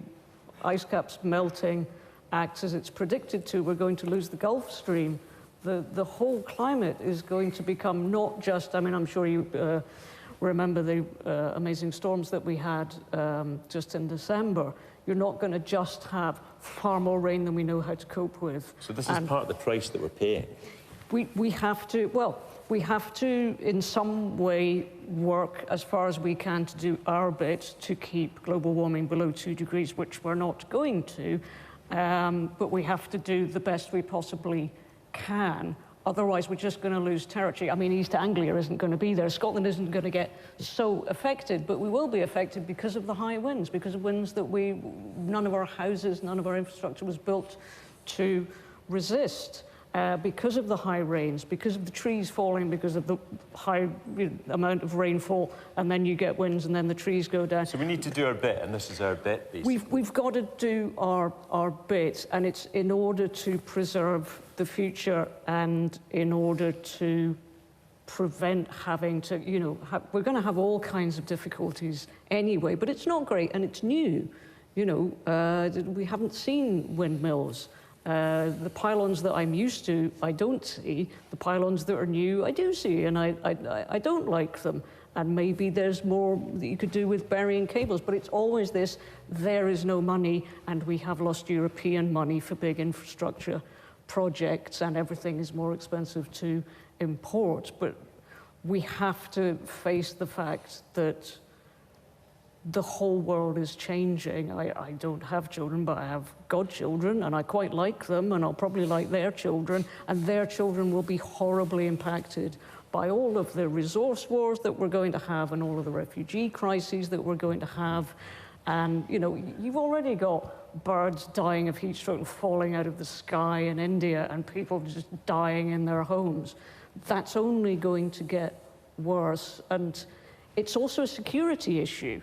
ice caps melting acts as it's predicted to, we're going to lose the Gulf Stream. The whole climate is going to become not just, I mean, I'm sure you remember the amazing storms that we had just in December. You're not going to just have far more rain than we know how to cope with. So this is part of the price that we're paying. We have to, well, we have to in some way work as far as we can to do our bit to keep global warming below 2 degrees, which we're not going to, but we have to do the best we possibly can. Otherwise, we're just going to lose territory. I mean, East Anglia isn't going to be there. Scotland isn't going to get so affected, but we will be affected because of the high winds, because of winds that none of our houses, none of our infrastructure was built to resist, because of the high rains, because of the trees falling, because of the high amount of rainfall, and then you get winds and then the trees go down. So we need to do our bit, and this is our bit, basically. We've got to do our bit, and it's in order to preserve the future and in order to prevent having to, you know, we're going to have all kinds of difficulties anyway, but it's not great and it's new. You know, we haven't seen windmills. The pylons that I'm used to, I don't see. The pylons that are new, I do see, and I don't like them. And maybe there's more that you could do with burying cables, but it's always this, there is no money, and we have lost European money for big infrastructure projects, and everything is more expensive to import. But we have to face the fact that the whole world is changing. I don't have children, but I have godchildren, and I quite like them, and I'll probably like their children, and their children will be horribly impacted by all of the resource wars that we're going to have and all of the refugee crises that we're going to have. And, you know, you've already got birds dying of heat stroke and falling out of the sky in India and people just dying in their homes. That's only going to get worse. And it's also a security issue.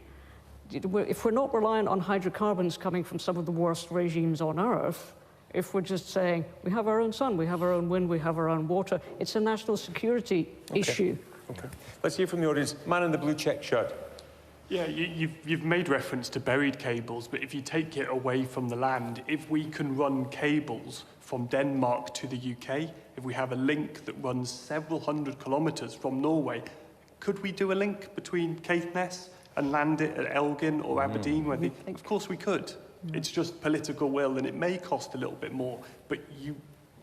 If we're not reliant on hydrocarbons coming from some of the worst regimes on Earth, if we're just saying, we have our own sun, we have our own wind, we have our own water, it's a national security issue. Okay. Let's hear from the audience. Man in the blue check shirt. Yeah, you've made reference to buried cables, but if you take it away from the land, if we can run cables from Denmark to the UK, if we have a link that runs several hundred kilometres from Norway, Could we do a link between Caithness and land it at Elgin or Aberdeen? Where of course we could. It's just political will, and it may cost a little bit more, but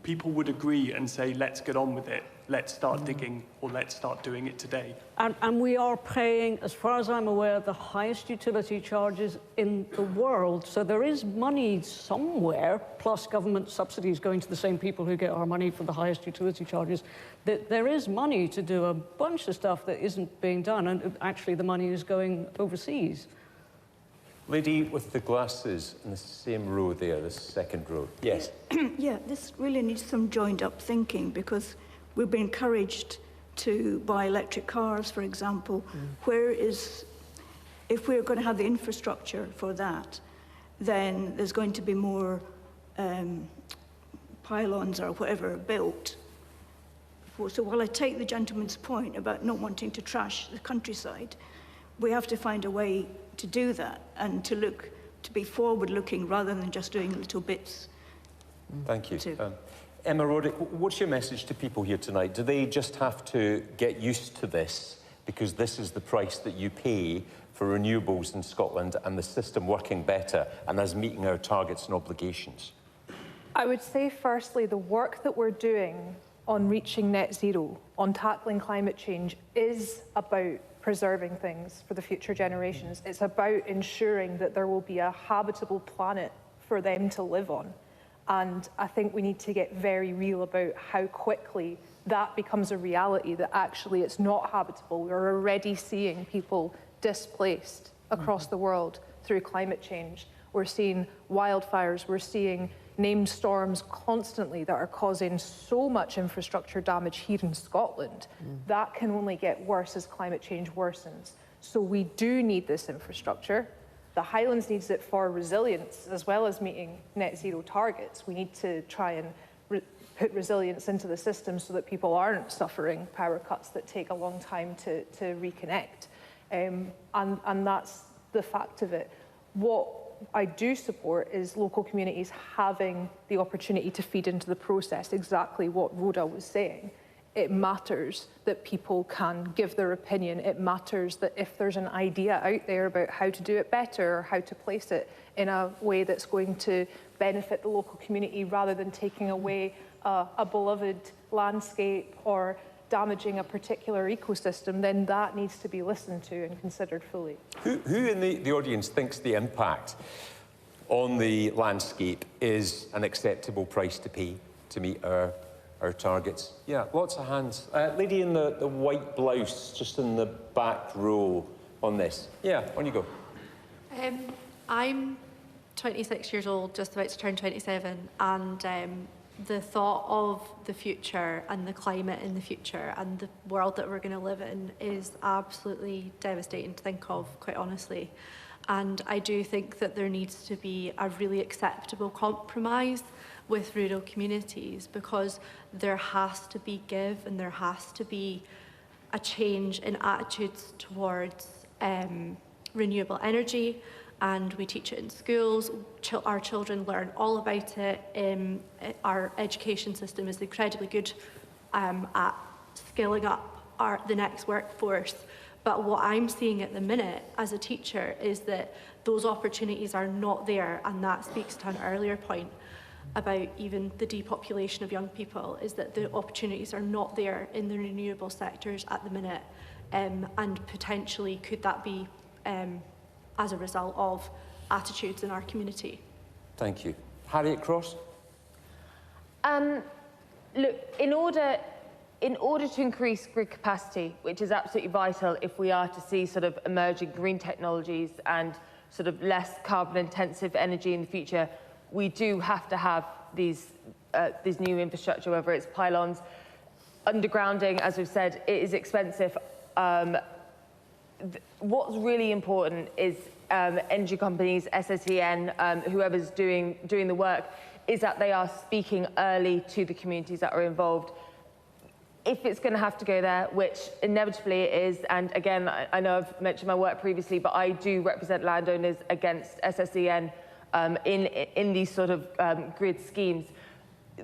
people would agree and say, let's get on with it. Let's start digging, or let's start doing it today. And we are paying, as far as I'm aware, the highest utility charges in the world. So there is money somewhere, plus government subsidies going to the same people who get our money for the highest utility charges. There is money to do a bunch of stuff that isn't being done, and actually the money is going overseas. Lady with the glasses in the same row there, the second row. Yes. Yeah, this really needs some joined-up thinking, because we've been encouraged to buy electric cars, for example. If we're going to have the infrastructure for that, then there's going to be more pylons or whatever built. So while I take the gentleman's point about not wanting to trash the countryside, we have to find a way to do that and to be forward-looking rather than just doing little bits. Thank you. Emma Roddick, what's your message to people here tonight? Do they just have to get used to this because this is the price that you pay for renewables in Scotland and the system working better and us meeting our targets and obligations? I would say, firstly, the work that we're doing on reaching net zero, on tackling climate change, is about preserving things for the future generations. It's about ensuring that there will be a habitable planet for them to live on. And I think we need to get very real about how quickly that becomes a reality, that actually it's not habitable. We're already seeing people displaced across the world through climate change. We're seeing wildfires, we're seeing named storms constantly that are causing so much infrastructure damage here in Scotland. That can only get worse as climate change worsens. So we do need this infrastructure. The Highlands needs it for resilience as well as meeting net zero targets. We need to try and put resilience into the system so that people aren't suffering power cuts that take a long time to reconnect. And that's the fact of it. What I do support is local communities having the opportunity to feed into the process, exactly what Rhoda was saying. It matters that people can give their opinion. It matters that if there's an idea out there about how to do it better or how to place it in a way that's going to benefit the local community rather than taking away a beloved landscape or damaging a particular ecosystem, then that needs to be listened to and considered fully. Who in the audience thinks the impact on the landscape is an acceptable price to pay to meet our targets? Yeah, lots of hands. Lady in the white blouse, just in the back row on this. Yeah, on you go. I'm 26 years old, just about to turn 27, and the thought of the future and the climate in the future and the world that we're going to live in is absolutely devastating to think of, quite honestly. And I do think that there needs to be a really acceptable compromise with rural communities, because there has to be give and there has to be a change in attitudes towards renewable energy. And we teach it in schools. Our children learn all about it. Our education system is incredibly good at skilling up the next workforce. But what I'm seeing at the minute as a teacher is that those opportunities are not there, and that speaks to an earlier point about even the depopulation of young people, is that the opportunities are not there in the renewable sectors at the minute, and potentially could that be as a result of attitudes in our community. Thank you. Harriet Cross? Look, in order to increase grid capacity, which is absolutely vital if we are to see sort of emerging green technologies and sort of less carbon-intensive energy in the future, we do have to have these new infrastructure, whether it's pylons, undergrounding. As we've said, it is expensive. What's really important is energy companies, SSEN, whoever's doing the work, is that they are speaking early to the communities that are involved. If it's going to have to go there, which inevitably it is, and again, I know I've mentioned my work previously, but I do represent landowners against SSEN in these sort of grid schemes.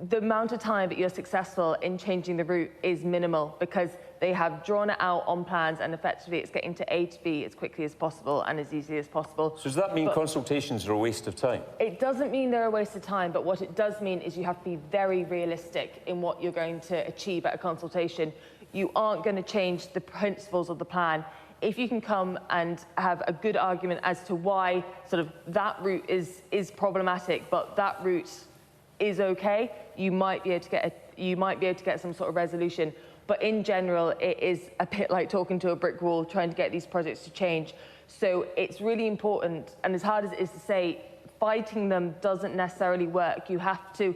the amount of time that you're successful in changing the route is minimal, because they have drawn it out on plans, and effectively it's getting to A to B as quickly as possible and as easily as possible. So does that mean consultations are a waste of time? It doesn't mean they're a waste of time, but what it does mean is you have to be very realistic in what you're going to achieve at a consultation. You aren't going to change the principles of the plan. If you can come and have a good argument as to why sort of that route is problematic, but that route is okay, you might be able to get some sort of resolution. But in general, it is a bit like talking to a brick wall, trying to get these projects to change. So it's really important, and as hard as it is to say, fighting them doesn't necessarily work. You have to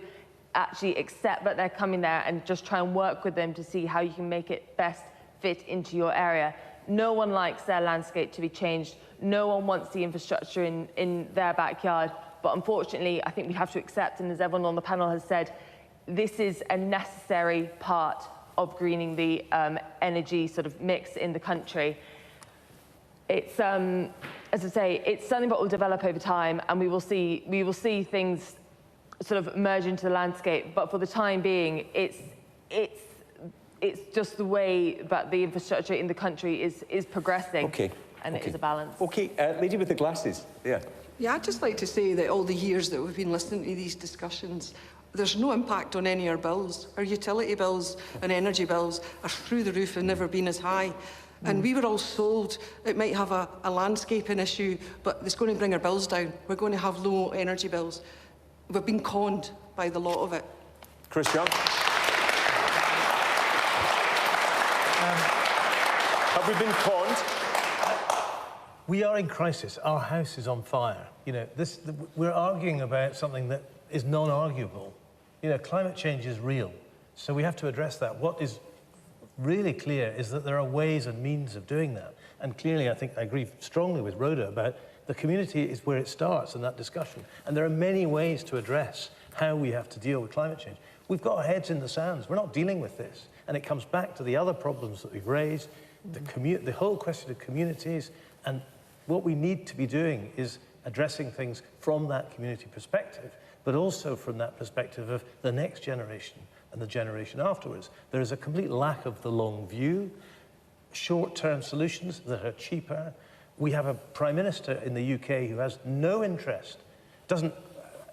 actually accept that they're coming there and just try and work with them to see how you can make it best fit into your area. No one likes their landscape to be changed. No one wants the infrastructure in their backyard. But unfortunately, I think we have to accept, and as everyone on the panel has said, this is a necessary part of greening the energy sort of mix in the country. It's, as I say, it's something that will develop over time, and we will see things sort of merge into the landscape. But for the time being, it's just the way that the infrastructure in the country is progressing. Okay. And it is a balance. Okay, lady with the glasses. Yeah. Yeah, I'd just like to say that all the years that we've been listening to these discussions, there's no impact on any of our bills. Our utility bills and energy bills are through the roof and never been as high. And we were all sold it might have a landscaping issue, but it's going to bring our bills down. We're going to have low energy bills. We've been conned by the lot of it. Chris Young. Have we been conned? We are in crisis. Our house is on fire. You know, we're arguing about something that is non-arguable. You know, climate change is real, so we have to address that. What is really clear is that there are ways and means of doing that. And clearly, I think I agree strongly with Rhoda about the community is where it starts in that discussion. And there are many ways to address how we have to deal with climate change. We've got our heads in the sands. We're not dealing with this. And it comes back to the other problems that we've raised, the whole question of communities. And what we need to be doing is addressing things from that community perspective, but also from that perspective of the next generation and the generation afterwards. There is a complete lack of the long view, short-term solutions that are cheaper. We have a Prime Minister in the UK who has no interest,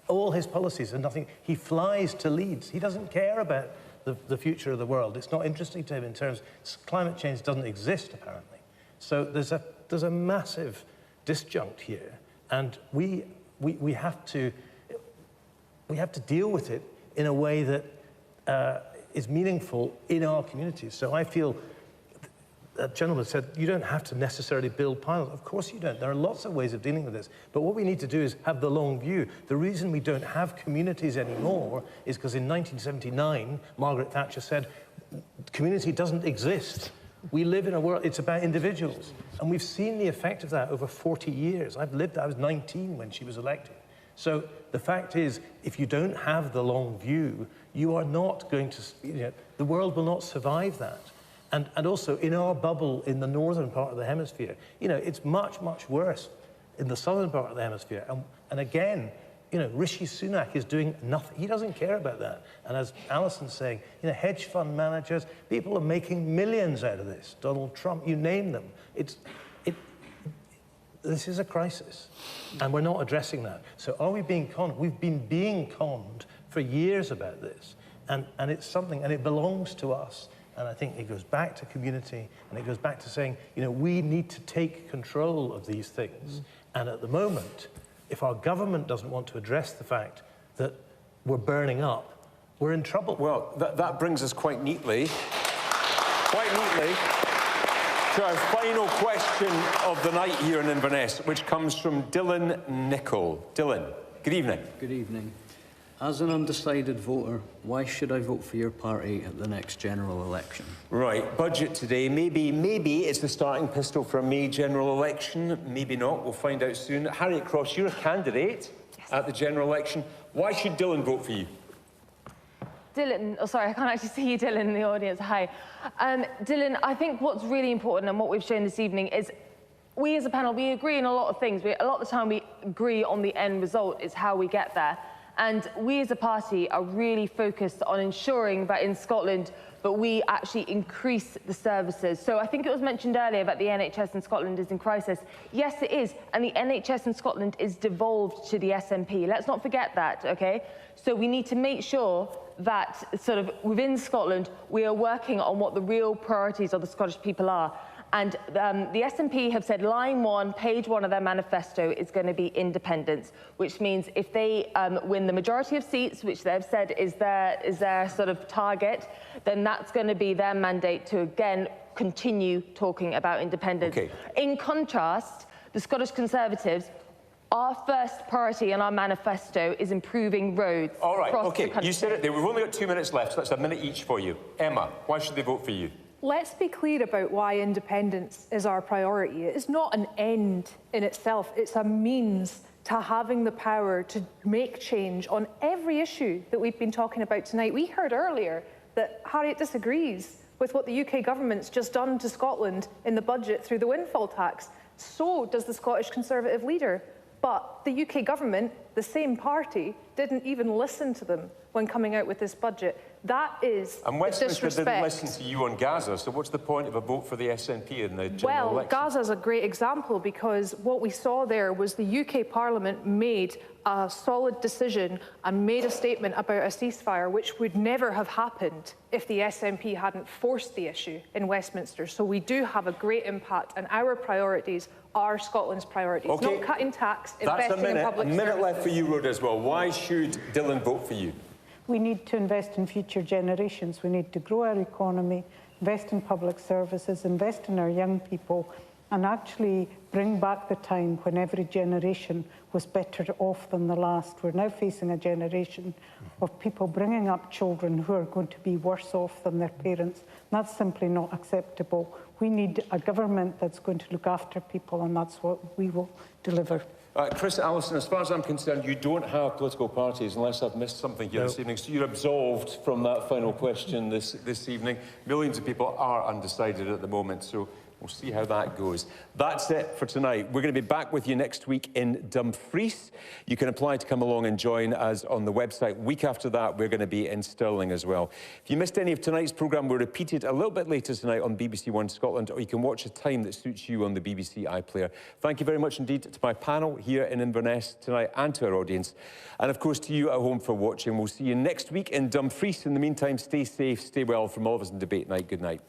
all his policies are nothing. He flies to Leeds. He doesn't care about the future of the world. It's not interesting to him in terms, climate change doesn't exist apparently. So there's a massive disjunct here, and we have to deal with it in a way that is meaningful in our communities. So I feel, that gentleman said, you don't have to necessarily build pilots. Of course you don't. There are lots of ways of dealing with this. But what we need to do is have the long view. The reason we don't have communities anymore is because in 1979, Margaret Thatcher said, community doesn't exist. We live in a world, it's about individuals. And we've seen the effect of that over 40 years. I was 19 when she was elected. So the fact is, if you don't have the long view, you are not going to, the world will not survive that. And also, in our bubble in the northern part of the hemisphere, it's much, much worse in the southern part of the hemisphere. And again, Rishi Sunak is doing nothing. He doesn't care about that. And as Alison's saying, hedge fund managers, people are making millions out of this. Donald Trump, you name them. This is a crisis, and we're not addressing that. So are we being conned? We've been being conned for years about this. And it's something, and it belongs to us. And I think it goes back to community, and it goes back to saying, we need to take control of these things. And at the moment, if our government doesn't want to address the fact that we're burning up, we're in trouble. Well, that brings us quite neatly to our final question of the night here in Inverness, which comes from Dylan Nichol. Dylan, good evening. Good evening. As an undecided voter, why should I vote for your party at the next general election? Right, budget today. Maybe it's the starting pistol for a May general election. Maybe not. We'll find out soon. Harriet Cross, you're a candidate at the general election. Why should Dylan vote for you? Dylan, oh sorry, I can't actually see you, Dylan, in the audience. Hi. Dylan, I think what's really important and what we've shown this evening is we as a panel, we agree on a lot of things. A lot of the time we agree on the end result is how we get there. And we as a party are really focused on ensuring that in Scotland but we actually increase the services. So I think it was mentioned earlier that the NHS in Scotland is in crisis. Yes, it is, and the NHS in Scotland is devolved to the SNP. Let's not forget that, okay? So we need to make sure that sort of within Scotland, we are working on what the real priorities of the Scottish people are. And the SNP have said line 1, page 1 of their manifesto is going to be independence, which means if they win the majority of seats, which they've said is their sort of target, then that's going to be their mandate to, again, continue talking about independence. Okay. In contrast, the Scottish Conservatives, our first priority in our manifesto is improving roads across the country. You said it there. We've only got 2 minutes left, so that's a minute each for you. Emma, why should they vote for you? Let's be clear about why independence is our priority. It is not an end in itself. It's a means to having the power to make change on every issue that we've been talking about tonight. We heard earlier that Harriet disagrees with what the UK government's just done to Scotland in the budget through the windfall tax. So does the Scottish Conservative leader. But the UK government, the same party, didn't even listen to them when coming out with this budget. That is and Westminster disrespect. didn't listen to you on Gaza, so what's the point of a vote for the SNP in the general election? Gaza is a great example because what we saw there was the UK Parliament made a solid decision and made a statement about a ceasefire, which would never have happened if the SNP hadn't forced the issue in Westminster. So we do have a great impact, and our priorities are Scotland's priorities. Okay. Not cutting tax, investing in public services. A minute left for you, Rhoda, as well. Why should Dylan vote for you? We need to invest in future generations. We need to grow our economy, invest in public services, invest in our young people, and actually bring back the time when every generation was better off than the last. We're now facing a generation of people bringing up children who are going to be worse off than their parents. That's simply not acceptable. We need a government that's going to look after people, and that's what we will deliver. Chris, Alison, as far as I'm concerned, you don't have political parties unless I've missed something here this evening. So you're absolved from that final question this evening. Millions of people are undecided at the moment, so we'll see how that goes. That's it for tonight. We're going to be back with you next week in Dumfries. You can apply to come along and join us on the website. Week after that, we're going to be in Stirling as well. If you missed any of tonight's programme, we're repeated a little bit later tonight on BBC One Scotland, or you can watch a time that suits you on the BBC iPlayer. Thank you very much indeed to my panel here in Inverness tonight and to our audience. And of course to you at home for watching. We'll see you next week in Dumfries. In the meantime, stay safe, stay well. From all of us in Debate Night, good night.